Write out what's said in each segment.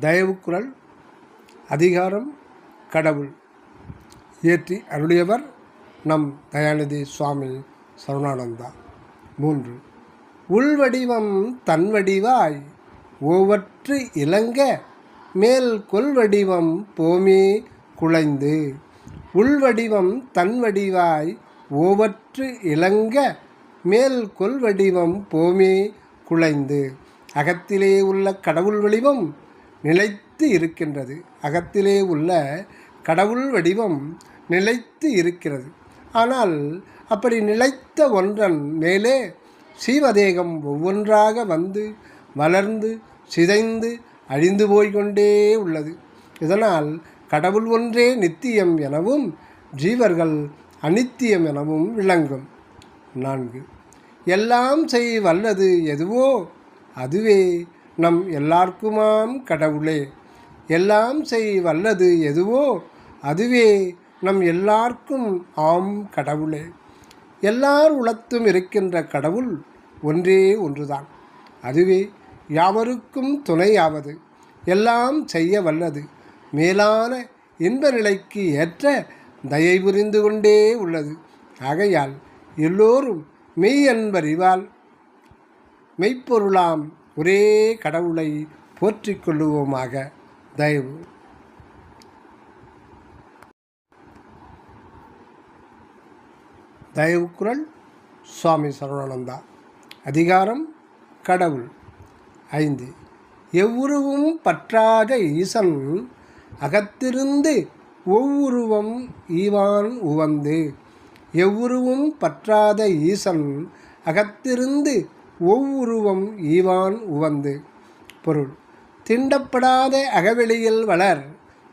தயவுக்குரல் அதிகாரம் கடவுள். இயற்றி அருளியவர் நம் தயாநிதி சுவாமி சரவணானந்தா. 3. உள்வடிவம் தன்வடிவாய் ஓவற்று இலங்க மேல் கொள்வடிவம் போமே குலைந்து. உள்வடிவம் தன்வடிவாய் ஓவற்று இலங்க மேல் கொள்வடிவம் போமே குலைந்து. அகத்திலே உள்ள கடவுள் வடிவம் நிலைத்து இருக்கின்றது. அகத்திலே உள்ள கடவுள் வடிவம் நிலைத்து இருக்கிறது. ஆனால் அப்படி நிலைத்த ஒன்றன் மேலே சீவதேகம் ஒவ்வொன்றாக வந்து வளர்ந்து சிதைந்து அழிந்து போய்கொண்டே உள்ளது. இதனால் கடவுள் ஒன்றே நித்தியம் எனவும் ஜீவர்கள் அநித்தியம் எனவும் விளங்கும். 4. எல்லாம் செய் வல்லது எதுவோ அதுவே நம் எல்லார்க்குமாம் கடவுளே. எல்லாம் செய் வல்லது எதுவோ அதுவே நம் எல்லார்க்கும் ஆம் கடவுளே. எல்லார் உளத்தும் இருக்கின்ற கடவுள் ஒன்றே ஒன்றுதான். அதுவே யாவருக்கும் துணையாவது, எல்லாம் செய்ய வல்லது, மேலான இன்ப நிலைக்கு ஏற்ற தயை புரிந்து கொண்டே உள்ளது. ஆகையால் எல்லோரும் மெய் என்பறிவால் மெய்ப்பொருளாம் ஒரே கடவுளை போற்றிக் கொள்ளுவோமாக. தயவு. தயவுக்குரல் சுவாமி சரவணானந்தா. அதிகாரம் கடவுள். 5. எவ்வுருவும் பற்றாத ஈசன் அகத்திருந்து ஒவ்வுருவம் ஈவான் உவந்து. எவ்வுருவும் பற்றாத ஈசன் அகத்திருந்து ஒவ்வுருவம் ஈவான் உவந்து. பொருள்: தீண்டப்படாத அகவெளியில் வளர்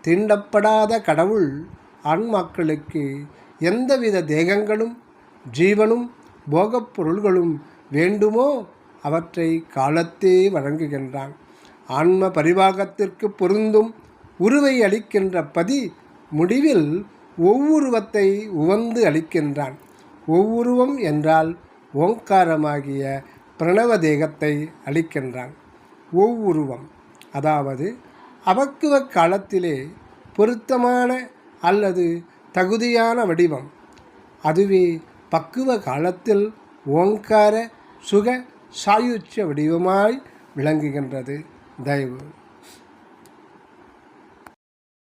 தீண்டப்படாத கடவுள் ஆன்மாக்களுக்கு எந்தவித தேகங்களும் ஜீவனும் போகப் பொருள்களும் வேண்டுமோ அவற்றை காலத்தே வழங்குகின்றான். ஆன்ம பரிவாகத்திற்கு பொருந்தும் உருவை அளிக்கின்ற பதி முடிவில் ஒவ்வுருவத்தை உவந்து அளிக்கின்றான். ஒவ்வுருவம் என்றால் ஓங்காரமாகிய பிரணவ தேகத்தை அளிக்கின்றான். ஒவ்வுருவம் அதாவது அபக்குவ காலத்திலே பொருத்தமான அல்லது தகுதியான வடிவம். அதுவே பக்குவ காலத்தில் ஓங்கார சுக சாயுச்சிய வடிவமாய் விளங்குகின்றது. தயவு.